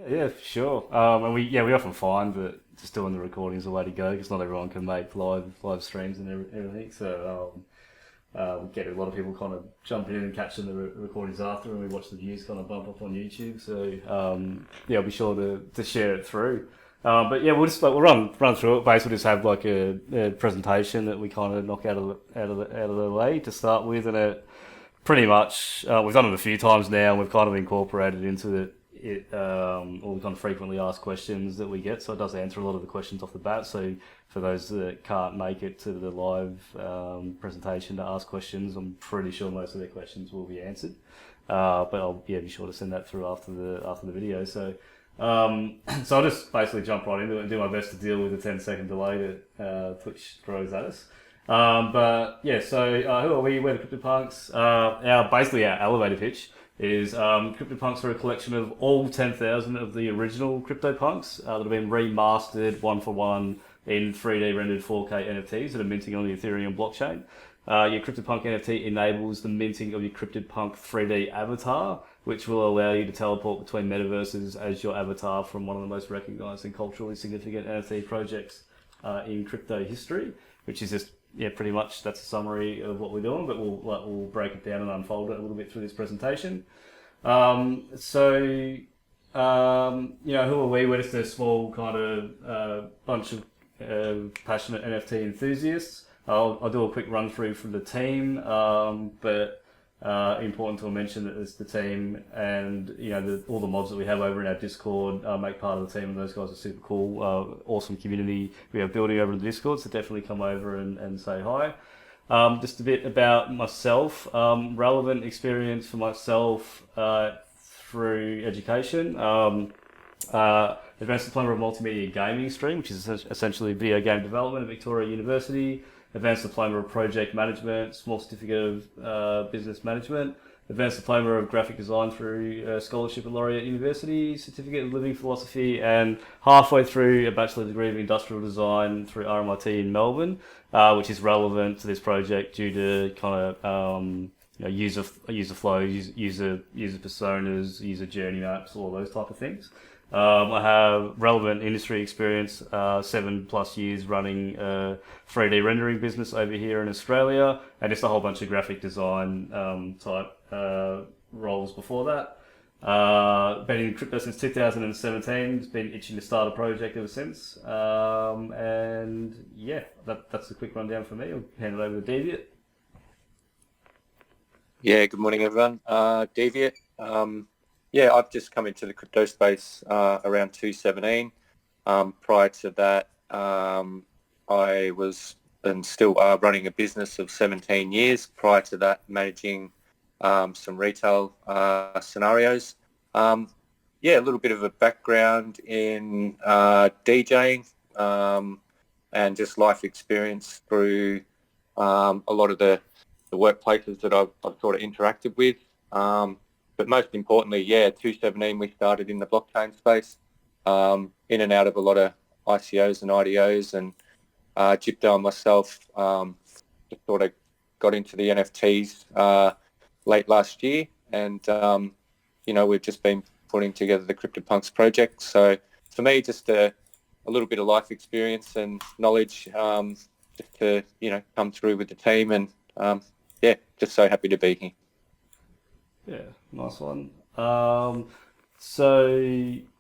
Yeah, for sure. And we often find that just doing the recording is the way to go because not everyone can make live streams and everything. So we get a lot of people kind of jumping in and catching the recordings after, and we watch the views kind of bump up on YouTube. So yeah, I'll be sure to share it through. But yeah, we'll run through it. Basically, just have like a presentation that we kind of knock out of the way to start with, and it pretty much we've done it a few times now. And we've kind of incorporated into all the kind of frequently asked questions that we get, so it does answer a lot of the questions off the bat. So for those that can't make it to the live presentation to ask questions, I'm pretty sure most of their questions will be answered. But I'll be sure to send that through after the video. So so I'll just basically jump right into it and do my best to deal with the 10-second delay that Twitch throws at us. But yeah, so who are we? We're the CryptoPunks. Basically our elevator pitch is CryptoPunks are a collection of all 10,000 of the original CryptoPunks that have been remastered one for one in 3D rendered 4K NFTs that are minting on the Ethereum blockchain. Your CryptoPunk NFT enables the minting of your CryptoPunk 3D avatar, which will allow you to teleport between metaverses as your avatar from one of the most recognized and culturally significant NFT projects in crypto history, which is just pretty much that's a summary of what we're doing, but we'll break it down and unfold it a little bit through this presentation. So who are we? We're just a small kind of bunch of passionate NFT enthusiasts. I'll do a quick run through from the team, but important to mention that it's the team and all the mods that we have over in our Discord make part of the team, and those guys are super cool, awesome community we are building over in the Discord, so definitely come over and say hi. Just a bit about myself, relevant experience for myself through education. Advanced Diploma of Multimedia Gaming stream, which is essentially video game development at Victoria University. Advanced Diploma of Project Management, Small Certificate of Business Management, Advanced Diploma of Graphic Design through Scholarship at Laureate University, Certificate of Living Philosophy, and halfway through a Bachelor degree of Industrial Design through RMIT in Melbourne, which is relevant to this project due to kind of user flows, user personas, user journey maps, all those type of things. I have relevant industry experience, 7+ years running a 3D rendering business over here in Australia, and just a whole bunch of graphic design type roles before that. Been in crypto since 2017, just been itching to start a project ever since. And yeah, that's a quick rundown for me. I'll hand it over to Deviant. Yeah, good morning everyone. Deviant. Yeah, I've just come into the crypto space around 2017. Prior to that, I was and still running a business of 17 years. Prior to that, managing some retail scenarios. Yeah, a little bit of a background in DJing and just life experience through a lot of the workplaces that I've sort of interacted with. But most importantly, 2017 we started in the blockchain space, in and out of a lot of ICOs and IDOs, and Gypto and myself just sort of got into the NFTs late last year, and we've just been putting together the CryptoPunks project. So for me, just a little bit of life experience and knowledge just to come through with the team, and just so happy to be here. Yeah, nice one. So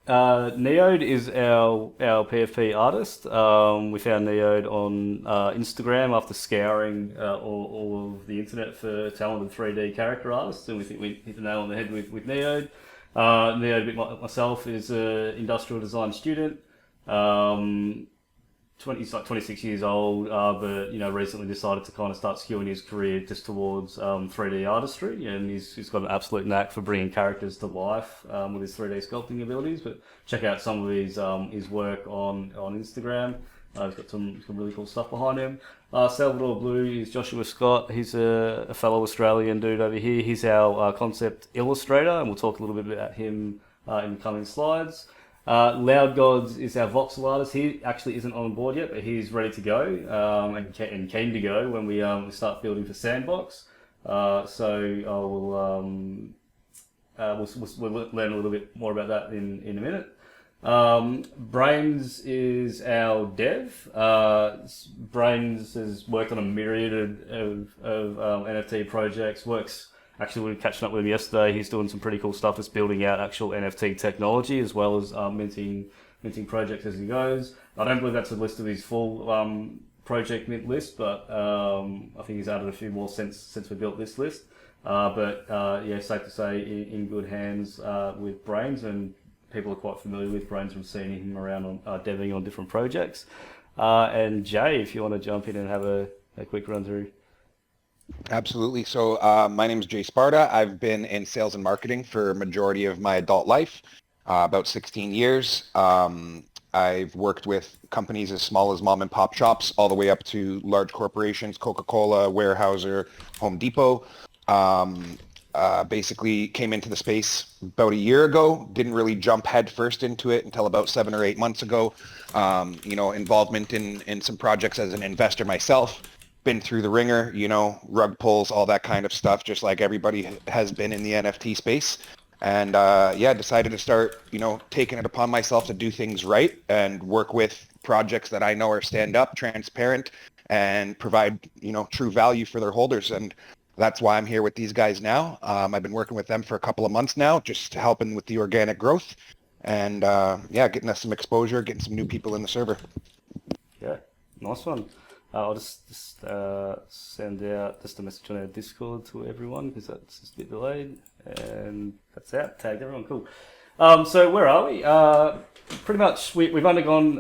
Neode is our PFP artist. We found Neode on Instagram after scouring all of the internet for talented 3D character artists, and we think we hit the nail on the head with Neode. Neode, a bit like myself, is an industrial design student. 26 years old, but recently decided to kind of start skewing his career just towards 3D artistry, and he's got an absolute knack for bringing characters to life with his 3D sculpting abilities. But check out some of his work on Instagram. He's got some really cool stuff behind him. Salvador Blue is Joshua Scott. He's a fellow Australian dude over here. He's our concept illustrator, and we'll talk a little bit about him in the coming slides. Loud Gods is our voxel artist. He actually isn't on board yet, but he's ready to go and keen to go when we start building for SANDBOX. So we'll learn a little bit more about that in a minute. Brains is our dev. Brains has worked on a myriad of NFT projects. Actually, we were catching up with him yesterday. He's doing some pretty cool stuff. Just building out actual NFT technology as well as minting projects as he goes. I don't believe that's a list of his full project mint list, but I think he's added a few more since we built this list. Yeah, safe to say in good hands with Brains, and people are quite familiar with Brains from seeing him around on deving on different projects. And Jay, if you want to jump in and have a quick run through. Absolutely. So my name is Jay Sparta. I've been in sales and marketing for a majority of my adult life, about 16 years. I've worked with companies as small as mom and pop shops all the way up to large corporations, Coca-Cola, Weyerhaeuser, Home Depot. Basically came into the space about a year ago, didn't really jump head first into it until about 7 or 8 months ago. Involvement in some projects as an investor myself, been through the ringer, rug pulls, all that kind of stuff, just like everybody has been in the NFT space. And decided to start, taking it upon myself to do things right and work with projects that I know are stand up, transparent, and provide, true value for their holders. And that's why I'm here with these guys now. I've been working with them for a couple of months now, just helping with the organic growth and, getting us some exposure, getting some new people in the server. Yeah, nice one. I'll just send out just a message on our Discord to everyone because that's just a bit delayed. And that's out. Tagged everyone. Cool. So where are we? Pretty much we've undergone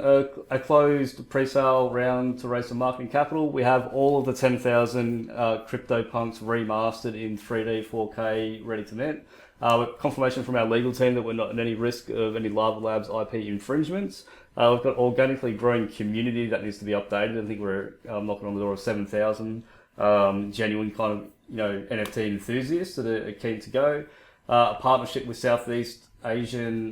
a closed pre-sale round to raise some marketing capital. We have all of the 10,000 CryptoPunks remastered in 3D 4K ready to mint. With confirmation from our legal team that we're not at any risk of any Lava Labs IP infringements. We've got organically growing community that needs to be updated. I think we're knocking on the door of 7,000 genuine kind of NFT enthusiasts that are keen to go. A partnership with Southeast Asian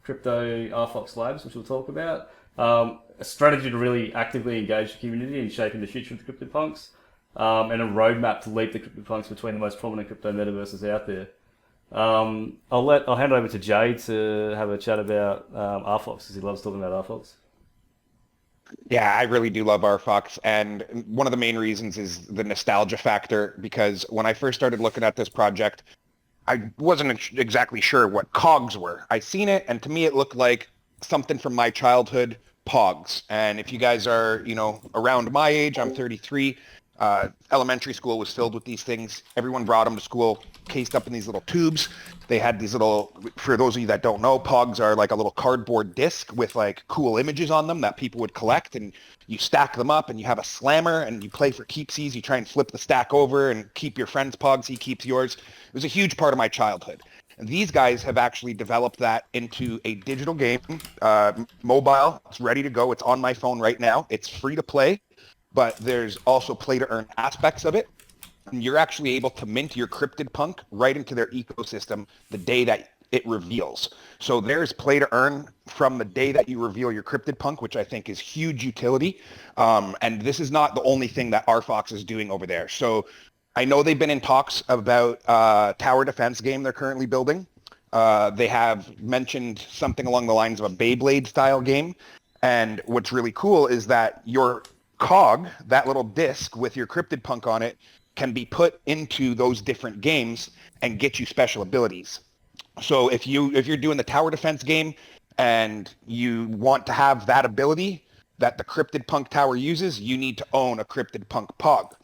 Crypto-RFOX Labs, which we'll talk about. A strategy to really actively engage the community and shaping the future of the CryptoPunks. And a roadmap to lead the CryptoPunks between the most prominent crypto metaverses out there. I'll hand it over to Jay to have a chat about RFOX, because he loves talking about RFOX. Yeah, I really do love RFOX, and one of the main reasons is the nostalgia factor, because when I first started looking at this project, I wasn't exactly sure what cogs were. I seen it, and to me it looked like something from my childhood, Pogs. And if you guys are, around my age, I'm 33, elementary school was filled with these things. Everyone brought them to school, cased up in these little tubes. They had these little, for those of you that don't know, Pogs are like a little cardboard disc with like cool images on them that people would collect, and you stack them up and you have a slammer and you play for keepsies. You try and flip the stack over and keep your friend's Pogs, he keeps yours. It was a huge part of my childhood. And these guys have actually developed that into a digital game, mobile. It's ready to go. It's on my phone right now. It's free to play, but there's also play to earn aspects of it. And you're actually able to mint your cryptid punk right into their ecosystem the day that it reveals. So there's play to earn from the day that you reveal your cryptid punk, which I think is huge utility. And this is not the only thing that RFOX is doing over there. So I know they've been in talks about tower defense game they're currently building. They have mentioned something along the lines of a Beyblade style game. And what's really cool is that your cog, that little disc with your cryptid punk on it, can be put into those different games and get you special abilities. So if you're doing the tower defense game and you want to have that ability that the cryptid punk tower uses, you need to own a cryptid punk cog.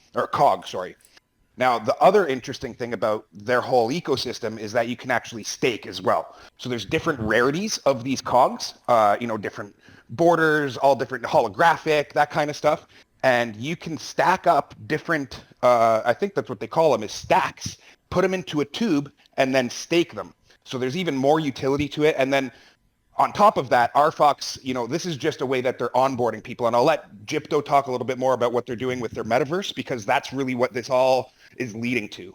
Now, the other interesting thing about their whole ecosystem is that you can actually stake as well. So there's different rarities of these cogs, different borders, all different holographic, that kind of stuff. And you can stack up different, I think that's what they call them, is stacks, put them into a tube, and then stake them. So there's even more utility to it. And then on top of that, RFOX, this is just a way that they're onboarding people. And I'll let Gypto talk a little bit more about what they're doing with their metaverse, because that's really what this all is leading to.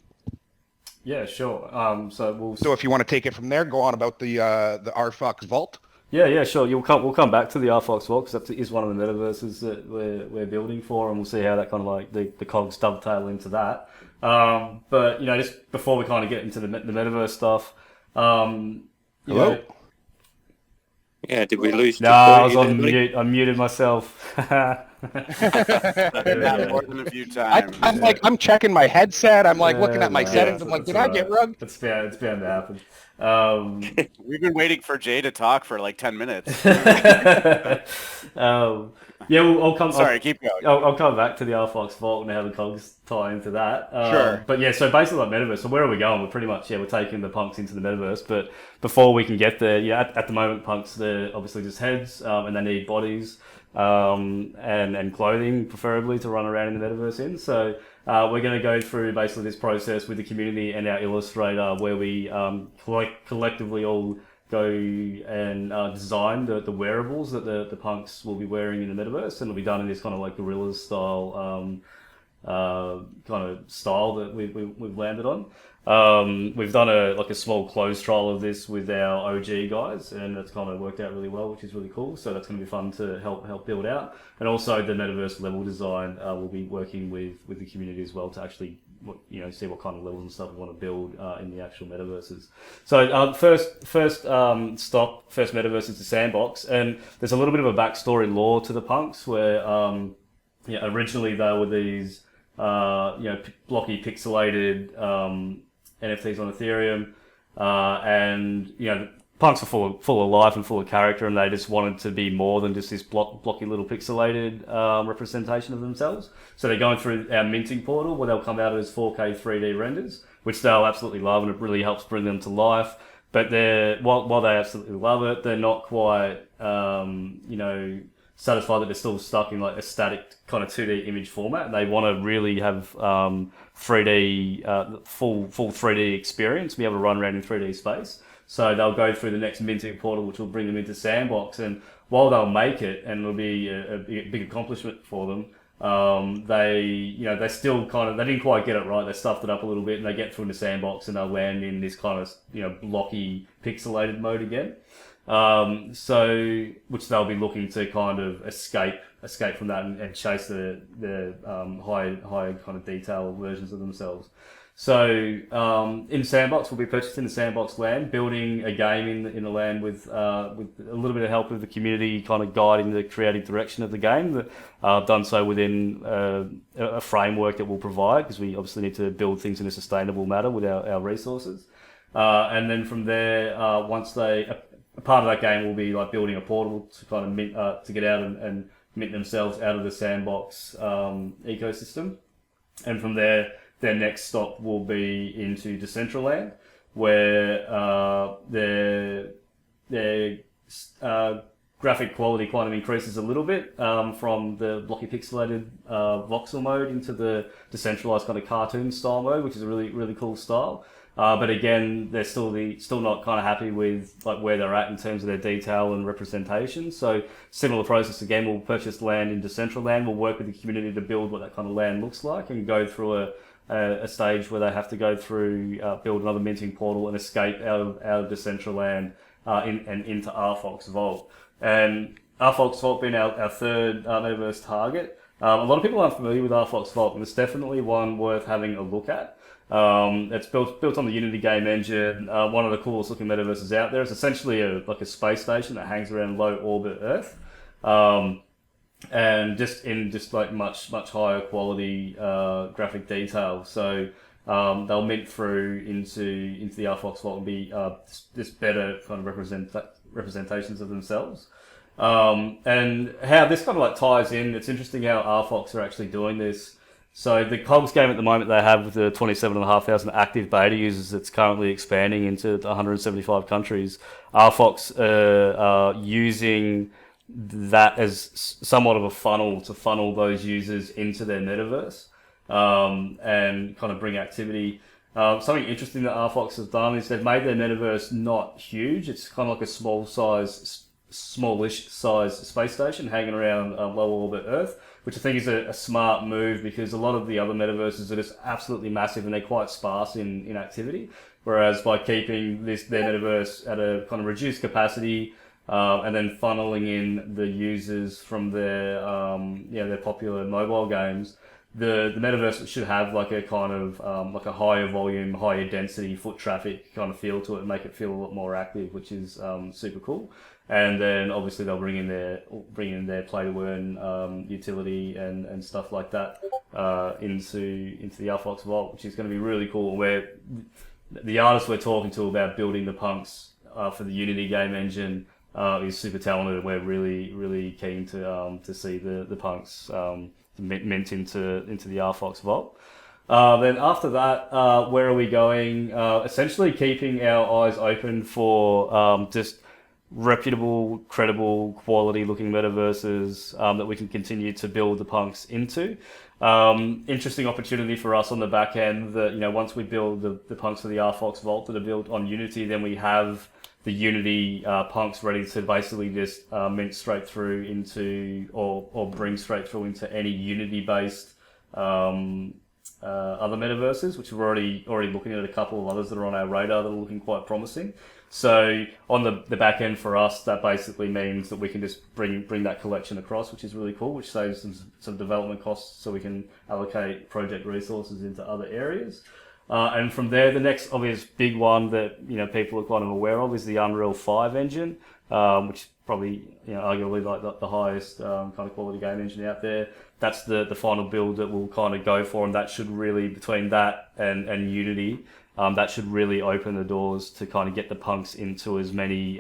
Yeah, sure. So if you want to take it from there, go on about the RFOX VALT. Yeah, sure. We'll come back to the RFox Vault because that is one of the metaverses that we're building for, and we'll see how that kind of like the cogs dovetail into that. But just before we kind of get into the metaverse stuff, you Hello? know, Yeah, did we lose no, I was Chico? on mute. I muted myself. Not more than a few times. I'm checking my headset. I'm like looking at my No, settings. I'm like, it's did I get alright. rugged? It's bound to happen. We've been waiting for Jay to talk for like 10 minutes. Yeah, I'll come. Sorry, keep going. I'll come back to the RFox Vault and how the cogs tie into that. Sure. But yeah, so basically like metaverse. So where are we going? We're pretty much we're taking the punks into the metaverse. But before we can get there, at the moment punks they're obviously just heads, and they need bodies, and clothing preferably to run around in the metaverse in. So we're going to go through basically this process with the community and our illustrator, where we collectively all go and design the wearables that the punks will be wearing in the metaverse, and it'll be done in this kind of like guerrilla style kind of style that we've landed on. We've done a small closed trial of this with our OG guys, and it's kind of worked out really well, which is really cool. So that's going to be fun to help build out. And also the metaverse level design, we'll be working with the community as well to actually see what kind of levels and stuff we want to build in the actual metaverses. So first metaverse is the SANDBOX, and there's a little bit of a backstory lore to the punks where originally they were these blocky pixelated NFTs on Ethereum, and punks are full of life and full of character, and they just wanted to be more than just this blocky little pixelated representation of themselves. So they're going through our minting portal where they'll come out as 4K 3D renders, which they'll absolutely love, and it really helps bring them to life. But while they absolutely love it, they're not quite satisfied that they're still stuck in like a static kind of 2D image format. And they want to really have 3D full 3D experience, be able to run around in 3D space. So they'll go through the next minting portal, which will bring them into SANDBOX. And while they'll make it, and it'll be a big accomplishment for them, they still they didn't quite get it right. They stuffed it up a little bit, and they get through into SANDBOX, and they'll land in this kind of blocky pixelated mode again. Which they'll be looking to kind of escape from that and chase the high kind of detail versions of themselves. So in SANDBOX, we'll be purchasing the SANDBOX land, building a game in the land with a little bit of help of the community, kind of guiding the creative direction of the game. That I've done so within a framework that we'll provide, because we obviously need to build things in a sustainable manner with our resources. And then from there, a part of that game will be like building a portal to kind of mint, to get out and mint themselves out of the SANDBOX ecosystem. And from there, their next stop will be into Decentraland, where their graphic quality kind of increases a little bit from the blocky pixelated voxel mode into the decentralized kind of cartoon style mode, which is a really, really cool style. But again, they're still not kind of happy with like where they're at in terms of their detail and representation. So similar process again. We'll purchase land in Decentraland. We'll work with the community to build what that kind of land looks like, and go through a stage where they have to go through build another minting portal and escape out of Decentraland and into RFox Vault. And RFox Vault being our third metaverse target. A lot of people aren't familiar with RFox Vault, and it's definitely one worth having a look at. It's built on the Unity game engine. One of the coolest looking metaverses out there. It's essentially like a space station that hangs around low orbit Earth, and just like much higher quality graphic detail. So they'll mint through into the RFox Vault and be just better kind of representations of themselves. And how this kind of like ties in. It's interesting how RFox are actually doing this. So the COGS game at the moment they have with the 27,500 active beta users that's currently expanding into 175 countries. RFox are using that as somewhat of a funnel to funnel those users into their metaverse and kind of bring activity. Something interesting that RFox has done is they've made their metaverse not huge. It's kind of like a smallish size space station hanging around low orbit Earth, which I think is a smart move, because a lot of the other metaverses are just absolutely massive and they're quite sparse in activity. Whereas by keeping their metaverse at a kind of reduced capacity, and then funneling in the users from their popular mobile games. The metaverse should have like a kind of like a higher volume, higher density foot traffic kind of feel to it, and make it feel a lot more active, which is super cool. And then obviously they'll bring in their play to earn utility and stuff like that into the RFOX Vault, which is going to be really cool. Where the artist we're talking to about building the punks for the Unity game engine is super talented, and we're really keen to see the punks mint into the RFOX Vault. Then after that, where are we going? Essentially keeping our eyes open for just reputable, credible, quality-looking metaverses that we can continue to build the punks into. Interesting opportunity for us on the back end that, once we build the punks for the RFOX Vault that are built on Unity, then we have the Unity punks ready to basically just mint straight through into, or bring straight through into any Unity-based other metaverses, which we're already looking at a couple of others that are on our radar that are looking quite promising. So on the back end for us, that basically means that we can just bring that collection across, which is really cool, which saves some development costs, so we can allocate project resources into other areas. And from there, the next obvious big one that people are kind of aware of is the Unreal 5 engine, which is probably arguably like the highest kind of quality game engine out there. That's the final build that we'll kind of go for, and that should really, between that and Unity, that should really open the doors to kind of get the punks into as many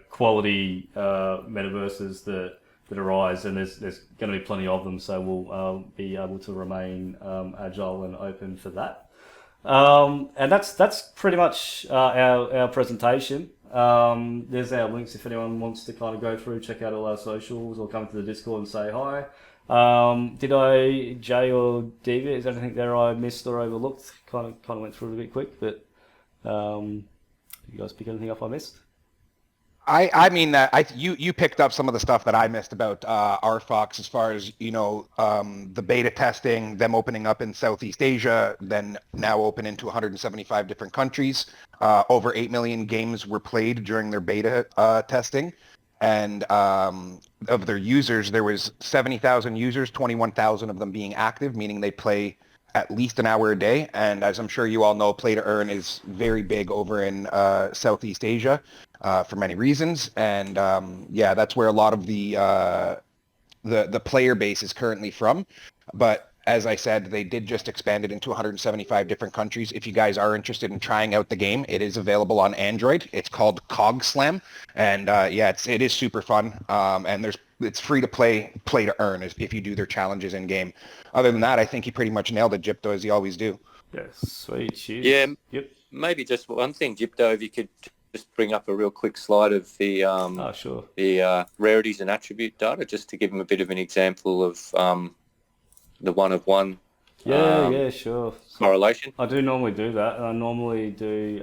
quality metaverses that arise, and there's going to be plenty of them, so we'll be able to remain agile and open for that. And that's pretty much our presentation. There's our links if anyone wants to kind of go through, check out all our socials, or come to the Discord and say hi. Did Jay or Deviant, is there anything there I missed or overlooked? Kind of went through it a bit quick, but did you guys pick anything up I missed? I mean that you picked up some of the stuff that I missed about RFOX, as far as the beta testing, them opening up in Southeast Asia, then now open into 175 different countries. Over 8 million games were played during their beta testing, and of their users, there was 70,000 users, 21,000 of them being active, meaning they play at least an hour a day. And as I'm sure you all know, play to earn is very big over in Southeast Asia for many reasons. And that's where a lot of the player base is currently from. But as I said, they did just expand it into 175 different countries. If you guys are interested in trying out the game, it is available on Android. It's called Cog Slam, and it is super fun. And it's free to play to earn if you do their challenges in game. Other than that, I think he pretty much nailed it, Gypto, as you always do. Yes, sweet. Cheers. Yeah. Yep. Maybe just one thing, Gypto, if you could just bring up a real quick slide of the Sure. the rarities and attribute data, just to give them a bit of an example of the one of one. Yeah, sure. Correlation. I do normally do that, and I normally do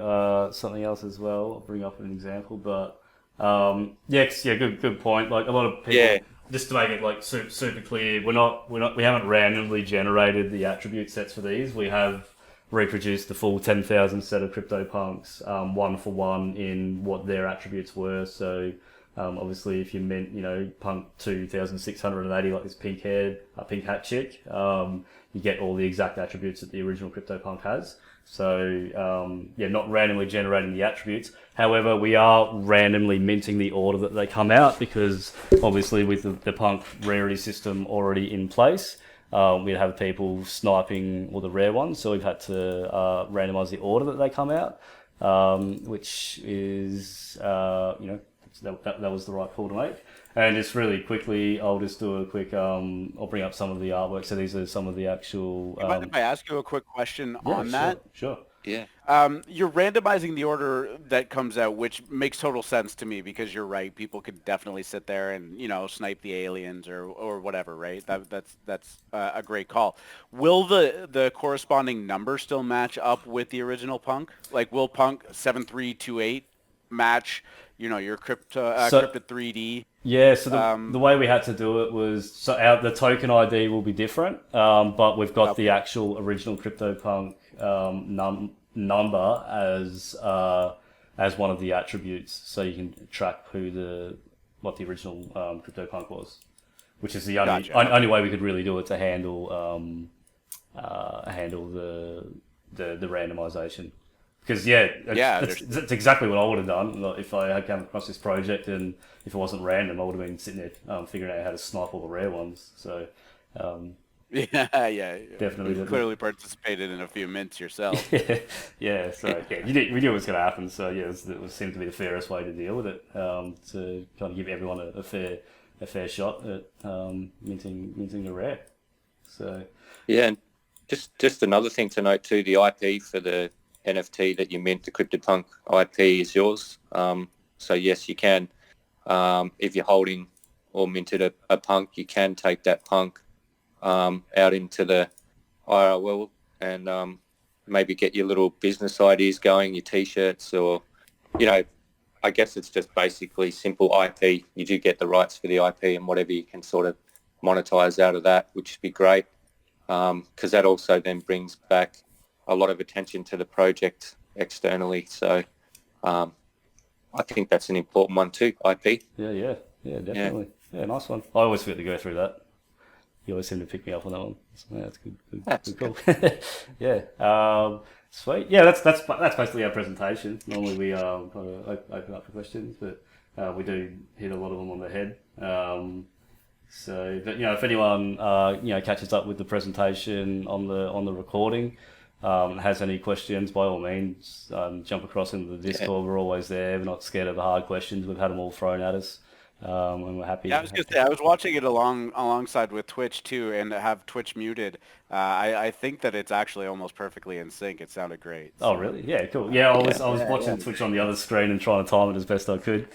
something else as well. I'll bring up an example, but good point. Like a lot of people, just to make it like super clear, we haven't randomly generated the attribute sets for these. We have reproduced the full 10,000 set of CryptoPunks, one for one in what their attributes were. So obviously, if you mint, Punk 2,680, like this pink hat chick, you get all the exact attributes that the original CryptoPunk has. So, not randomly generating the attributes. However, we are randomly minting the order that they come out, because obviously with the Punk rarity system already in place, we'd have people sniping all the rare ones. So we've had to randomize the order that they come out, which is, that was the right call to make. And just really quickly, I'll just do a quick, I'll bring up some of the artwork. So these are some of the actual... You mind if I ask you a quick question on that? Sure. Yeah. You're randomizing the order that comes out, which makes total sense to me, because you're right. People could definitely sit there and, snipe the aliens or whatever, right? That's a great call. Will the corresponding number still match up with the original Punk? Like, will Punk 7328 match, your Crypt3d? Yeah, so the way we had to do it was, the token ID will be different, but we've got the actual original CryptoPunk number as as one of the attributes, so you can track what the original CryptoPunk was, which is the only way we could really do it to handle the randomization. Because that's exactly what I would have done. Like, if I had come across this project and if it wasn't random, I would have been sitting there figuring out how to snipe all the rare ones. So definitely you clearly participated in a few mints yourself. yeah. So we knew it was going to happen. So it seemed to be the fairest way to deal with it, to kind of give everyone a fair shot at minting the rare. So yeah, and just another thing to note too, the IP for the NFT that you mint, the CryptoPunk IP is yours. So yes, you can, if you're holding or minted a punk, you can take that punk out into the IRL and maybe get your little business ideas going, your t-shirts, or, I guess it's just basically simple IP. You do get the rights for the IP and whatever you can sort of monetize out of that, which would be great, because that also then brings back a lot of attention to the project externally. So I think that's an important one too, IP. Yeah, definitely. Yeah, nice one. I always forget to go through that. You always seem to pick me up on that one. So, yeah, that's good. Cool. Yeah. Sweet. Yeah, that's basically our presentation. Normally we kind of open up for questions, but we do hit a lot of them on the head. So, but if anyone catches up with the presentation on the recording, has any questions, by all means, jump across into the Discord. We're always there. We're not scared of the hard questions. We've had them all thrown at us. And we're happy. Yeah, I was going to say, I was watching it alongside with Twitch too, and to have Twitch muted, I think that it's actually almost perfectly in sync. It sounded great. So. Oh, really? Yeah, cool. Yeah, I was watching Twitch on the other screen and trying to time it as best I could.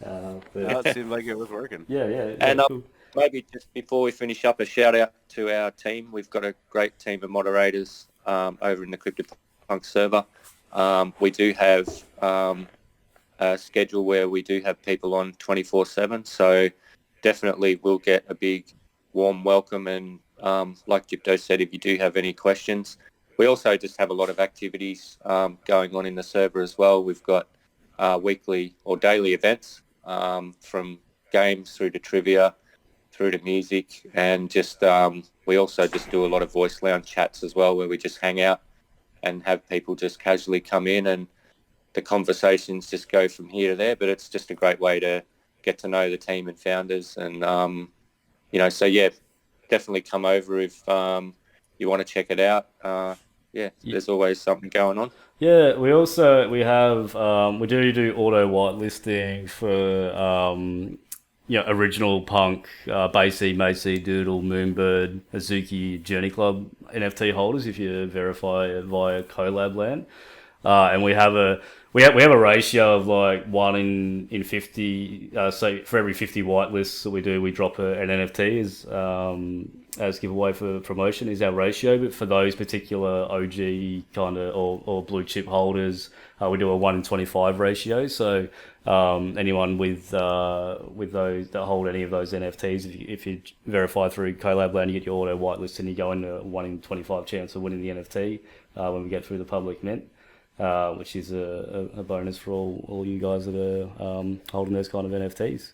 It seemed like it was working. Yeah. And cool. Maybe just before we finish up, a shout out to our team. We've got a great team of moderators over in the CryptoPunk server. We do have a schedule where we do have people on 24/7, so definitely we'll get a big warm welcome, and like Gypto said, if you do have any questions, we also just have a lot of activities going on in the server as well. We've got weekly or daily events, from games through to trivia through to music, and just we also just do a lot of voice lounge chats as well, where we just hang out and have people just casually come in, and the conversations just go from here to there. But it's just a great way to get to know the team and founders, and so yeah, definitely come over if you want to check it out. There's always something going on. Yeah, we do auto whitelisting for original Punk, Basie, Macy, Doodle, Moonbird, Azuki, Journey Club NFT holders if you verify via Collabland. And we have a ratio of like 1 in 50. So for every 50 whitelists that we do, we drop an NFT as giveaway for promotion is our ratio. But for those particular OG kind of or blue chip holders, we do a 1 in 25 ratio. So anyone with those that hold any of those NFTs, if you verify through Collabland, you get your auto whitelist and you go into a 1 in 25 chance of winning the NFT when we get through the public mint. Which is a bonus for all you guys that are holding those kind of NFTs.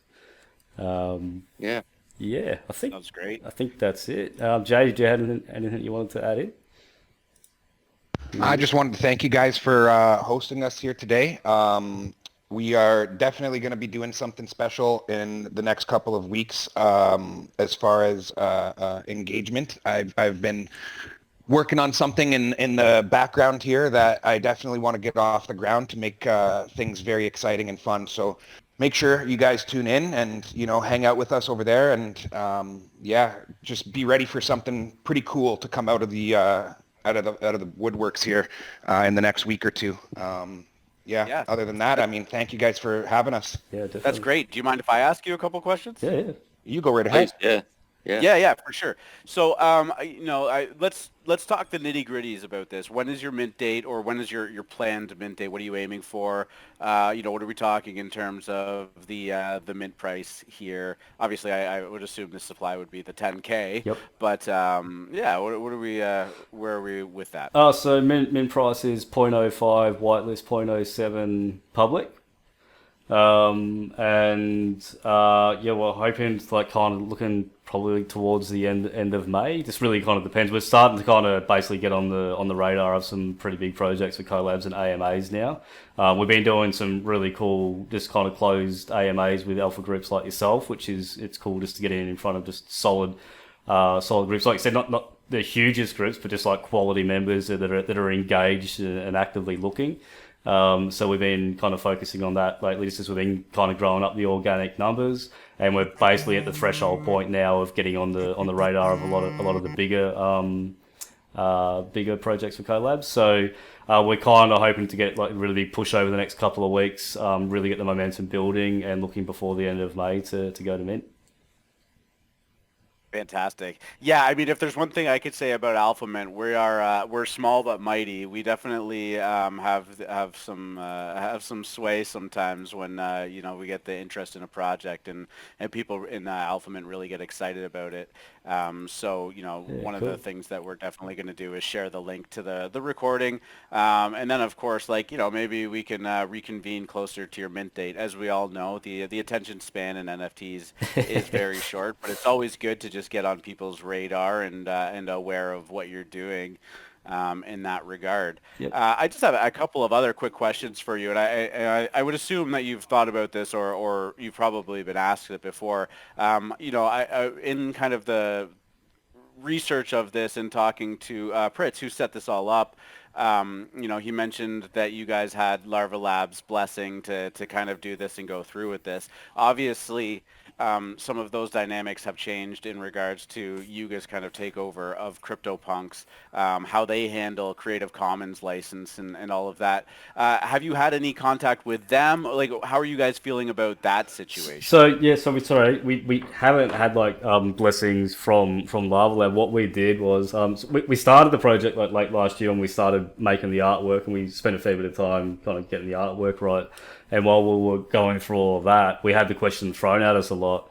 Yeah, I think that's great. I think that's it. Jay, did you have anything you wanted to add in? I just wanted to thank you guys for hosting us here today. We are definitely going to be doing something special in the next couple of weeks as far as engagement. I've been working on something in the background here that I definitely want to get off the ground to make things very exciting and fun. So make sure you guys tune in and, hang out with us over there, and just be ready for something pretty cool to come out of the woodworks here in the next week or two. Other than that, thank you guys for having us. Yeah, definitely. That's great. Do you mind if I ask you a couple questions? Yeah. You go right ahead. Yeah. Yeah, for sure. So, let's talk the nitty gritties about this. When is your mint date, or when is your planned mint date? What are you aiming for? What are we talking in terms of the mint price here? Obviously, I would assume the supply would be the 10K, Yep. but what are we? Where are we with that? So mint price is 0.05, whitelist 0.07 public. We're hoping to like kind of looking probably towards the end of May. Just really kind of depends. We're starting to kind of basically get on the radar of some pretty big projects with collabs and AMAs now. We've been doing some really cool, just kind of closed AMAs with alpha groups like yourself, it's cool just to get in front of just solid groups. Like I said, not the hugest groups, but just like quality members that are engaged and actively looking. So we've been kind of focusing on that lately, just as we've been kind of growing up the organic numbers, and we're basically at the threshold point now of getting on the radar of a lot of the bigger projects for collabs. So we're kind of hoping to get like really big push over the next couple of weeks, really get the momentum building, and looking before the end of May to go to mint. Fantastic. Yeah, I mean, if there's one thing I could say about Alpha Mint, we're small but mighty. We definitely have some sway sometimes when we get the interest in a project, and people in Alpha Mint really get excited about it. One of the things that we're definitely going to do is share the link to the recording, and then of course, maybe we can reconvene closer to your mint date. As we all know, the attention span in NFTs is very short, but it's always good to just get on people's radar and aware of what you're doing in that regard. Yep. I just have a couple of other quick questions for you, and I would assume that you've thought about this, or you've probably been asked it before. In kind of the research of this and talking to Pritz, who set this all up, he mentioned that you guys had Larva Labs' blessing to kind of do this and go through with this. Obviously, some of those dynamics have changed in regards to Yuga's kind of takeover of CryptoPunks, how they handle Creative Commons license and all of that. Have you had any contact with them? Like, how are you guys feeling about that situation? So we haven't had blessings from Lava Lab. What we did was we started the project like late last year, and we started making the artwork, and we spent a fair bit of time kind of getting the artwork right. And while we were going through all of that, we had the question thrown at us a lot.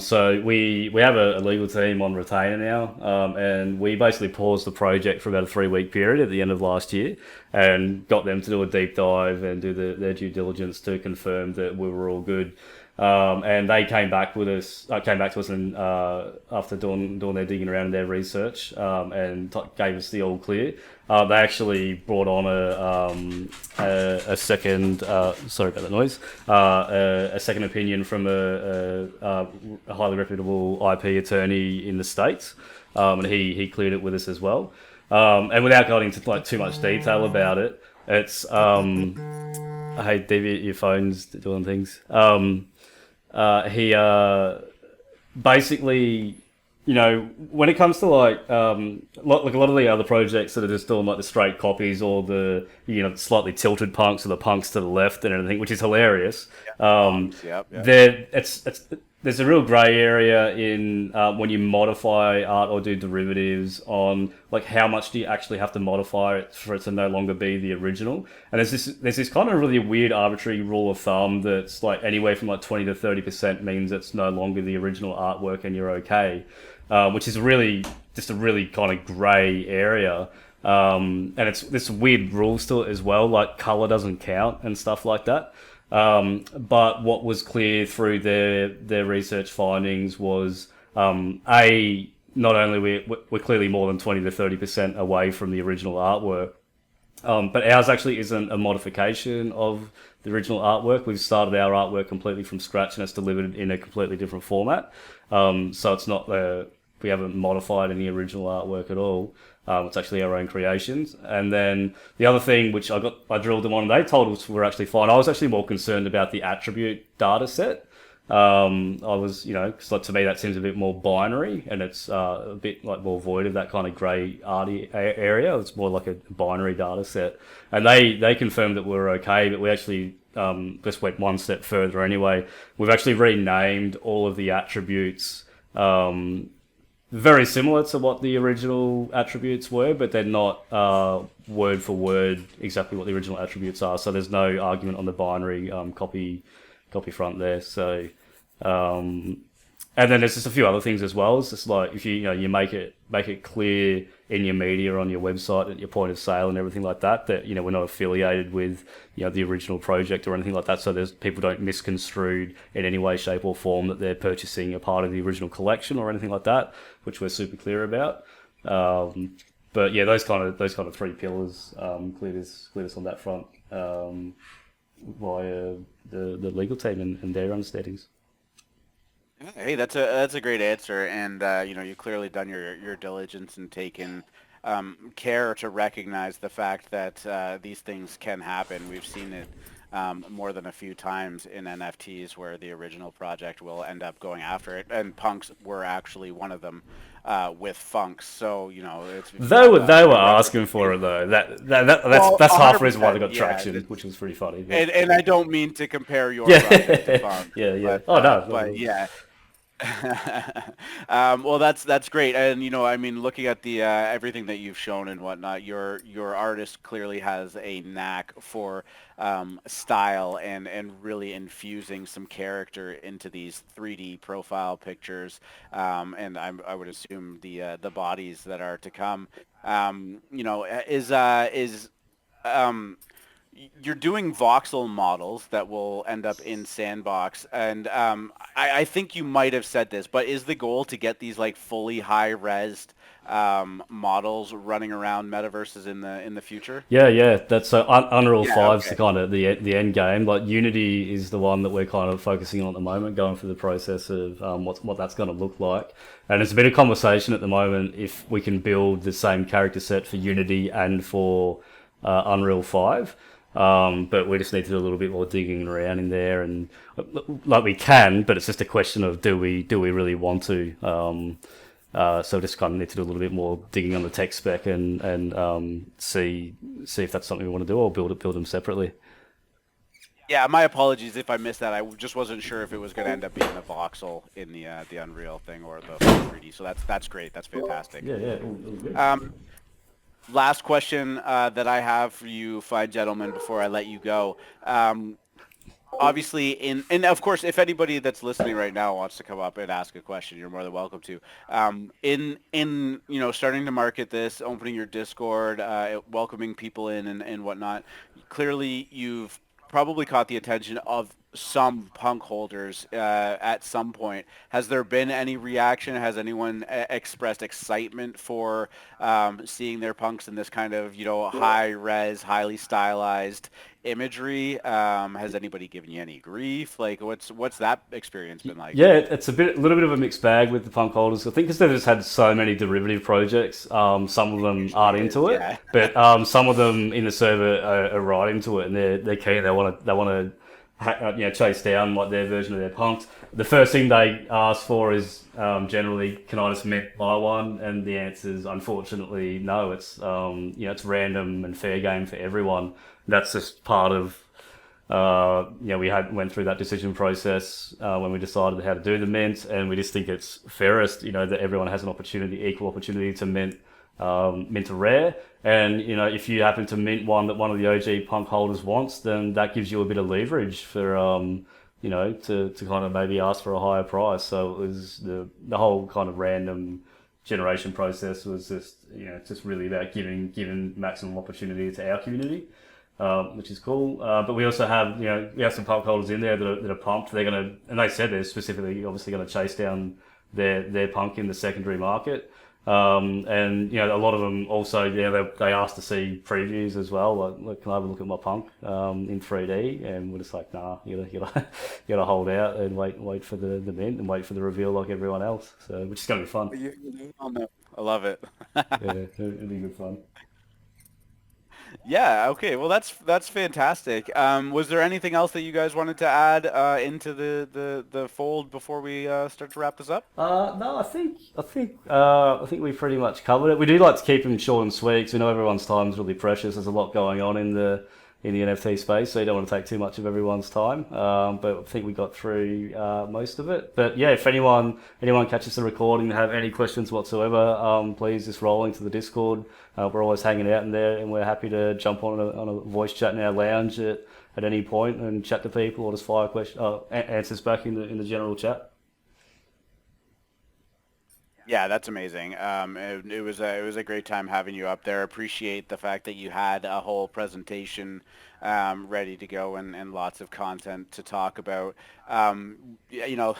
So we have a legal team on retainer now, and we basically paused the project for about a 3-week period at the end of last year, and got them to do a deep dive and do their due diligence to confirm that we were all good. And they came back to us and after doing their digging around and their research, and gave us the all clear. They actually brought on a second, sorry about the noise, a second opinion from a highly reputable IP attorney in the States, and he cleared it with us as well. And without going into too much detail about it, it's hey, Deviant, your phone's doing things. He basically, when it comes to like a lot of the other projects that are just doing like the straight copies or the slightly tilted punks or the punks to the left and everything, which is hilarious. There's a real grey area in when you modify art or do derivatives on like how much do you actually have to modify it for it to no longer be the original. And there's this kind of really weird arbitrary rule of thumb that's like anywhere from like 20 to 30% means it's no longer the original artwork and you're okay, which is really just a really kind of grey area. And it's this weird rules to it as well, like colour doesn't count and stuff like that. But what was clear through their research findings was, not only we're clearly more than 20 to 30% away from the original artwork, but ours actually isn't a modification of the original artwork. We've started our artwork completely from scratch, and it's delivered in a completely different format. So it's not we haven't modified any original artwork at all. It's actually our own creations. And then the other thing, which I drilled them on, and they told us we're actually fine. I was actually more concerned about the attribute data set. I was, because to me that seems a bit more binary, and it's a bit like more void of that kind of grey arty area. It's more like a binary data set. And they confirmed that we were okay, but we actually just went one step further anyway. We've actually renamed all of the attributes very similar to what the original attributes were, but they're not word for word exactly what the original attributes are. So there's no argument on the binary copy front there. So and then there's just a few other things as well. It's just like if you make it clear in your media on your website at your point of sale and everything like that we're not affiliated with the original project or anything like that. So there's people don't misconstrue in any way, shape, or form that they're purchasing a part of the original collection or anything like that, which we're super clear about. But yeah, those kind of three pillars cleared us on that front via the legal team and their understandings. Hey, that's a great answer, and you clearly done your diligence and taken care to recognize the fact that these things can happen. We've seen it more than a few times in NFTs where the original project will end up going after it, and punks were actually one of them with funks. So it's they were asking for it though. That's half the reason why they got traction, which was pretty funny. And I don't mean to compare your project to funk. Yeah. But, but yeah. Well, that's great, and looking at the everything that you've shown and whatnot, your artist clearly has a knack for style and really infusing some character into these 3D profile pictures, and I would assume the bodies that are to come, you're doing voxel models that will end up in SANDBOX, and I think you might have said this, but is the goal to get these like fully high-res models running around metaverses in the future? Yeah. That's Unreal 5's the kind of the end game. Like Unity is the one that we're kind of focusing on at the moment, going through the process of what that's going to look like. And it's a bit of conversation at the moment if we can build the same character set for Unity and for Unreal 5. But we just need to do a little bit more digging around in there, and like we can, but it's just a question of do we really want to? So just kind of need to do a little bit more digging on the tech spec and see if that's something we want to do, or build them separately. Yeah, my apologies if I missed that. I just wasn't sure if it was going to end up being the voxel in the Unreal thing or the 3D. So that's great. That's fantastic. Yeah. Last question that I have for you, fine gentlemen, before I let you go. Obviously, and of course, if anybody that's listening right now wants to come up and ask a question, you're more than welcome to. In starting to market this, opening your Discord, welcoming people in and whatnot, clearly you've probably caught the attention of some punk holders at some point. Has there been any reaction? Has anyone expressed excitement for seeing their punks in this kind of high-res, highly stylized imagery? Has anybody given you any grief? Like, what's that experience been like? Yeah, it's a little bit of a mixed bag with the punk holders. I think because they've just had so many derivative projects, some of them aren't into it, yeah. But some of them in the server are right into it, and they're keen. They want to chase down like their version of their punks. The first thing they ask for is generally, can I just mint my one? And the answer is unfortunately no. It's it's random and fair game for everyone. That's just part of we went through that decision process when we decided how to do the mint, and we just think it's fairest that everyone has an equal opportunity to mint a rare. And if you happen to mint one that one of the OG punk holders wants, then that gives you a bit of leverage for to kind of maybe ask for a higher price. So it was the whole kind of random generation process was just really about giving maximum opportunity to our community, which is cool. But we also have we have some punk holders in there that are pumped. They're gonna, and they said they're specifically obviously going to chase down their punk in the secondary market. And a lot of them also they asked to see previews as well. Like, can I have a look at my punk in 3D? And we're just like, nah, you gotta hold out and wait for the mint and wait for the reveal like everyone else. So which is gonna be fun. I love it. Yeah, it'll be good fun. Yeah. Okay. Well, that's fantastic. Was there anything else that you guys wanted to add into the fold before we start to wrap this up? No, I think we pretty much covered it. We do like to keep them short and sweet because we know everyone's time is really precious. There's a lot going on in the in the NFT space, so you don't want to take too much of everyone's time. But I think we got through most of it. But yeah, if anyone catches the recording and have any questions whatsoever, please just roll into the Discord. We're always hanging out in there, and we're happy to jump on a voice chat in our lounge at any point and chat to people, or just fire answers back in the general chat. Yeah, that's amazing. It was a great time having you up there. Appreciate the fact that you had a whole presentation ready to go and lots of content to talk about. You know,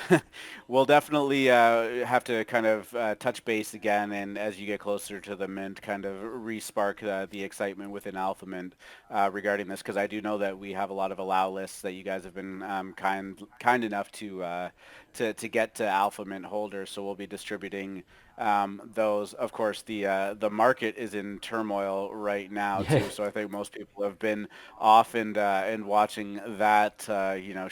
we'll definitely have to kind of touch base again, and as you get closer to the mint, kind of re-spark the excitement within Alpha Mint regarding this, because I do know that we have a lot of allow lists that you guys have been kind enough to get to Alpha Mint holders, so we'll be distributing those. Of course, the market is in turmoil right now too, so I think most people have been off and watching that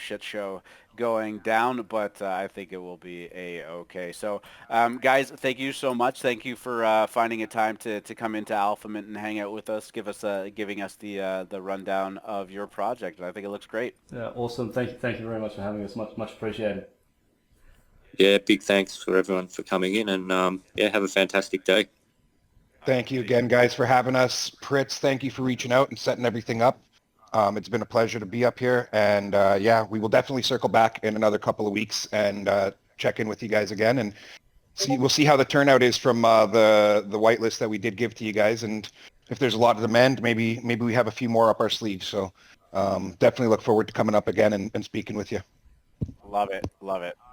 shit show going down, but I think it will be a-okay. So guys, thank you so much. Thank you for finding a time to come into Alpha Mint and hang out with us, giving us the rundown of your project. I think it looks great. Yeah, awesome. Thank you very much for having us. Much appreciated. Yeah, big thanks for everyone for coming in, and yeah, have a fantastic day. Thank you again, guys, for having us. Pritz, thank you for reaching out and setting everything up. It's been a pleasure to be up here, and yeah, we will definitely circle back in another couple of weeks and check in with you guys again, and we'll see how the turnout is from the whitelist that we did give to you guys, and if there's a lot of demand, maybe we have a few more up our sleeves. So definitely look forward to coming up again and speaking with you. Love it.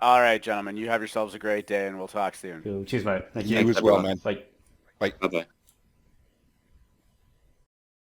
All right, gentlemen, you have yourselves a great day, and we'll talk soon. Cool. Cheers, mate. Thank You you. as well, man. Bye. Bye. Bye-bye.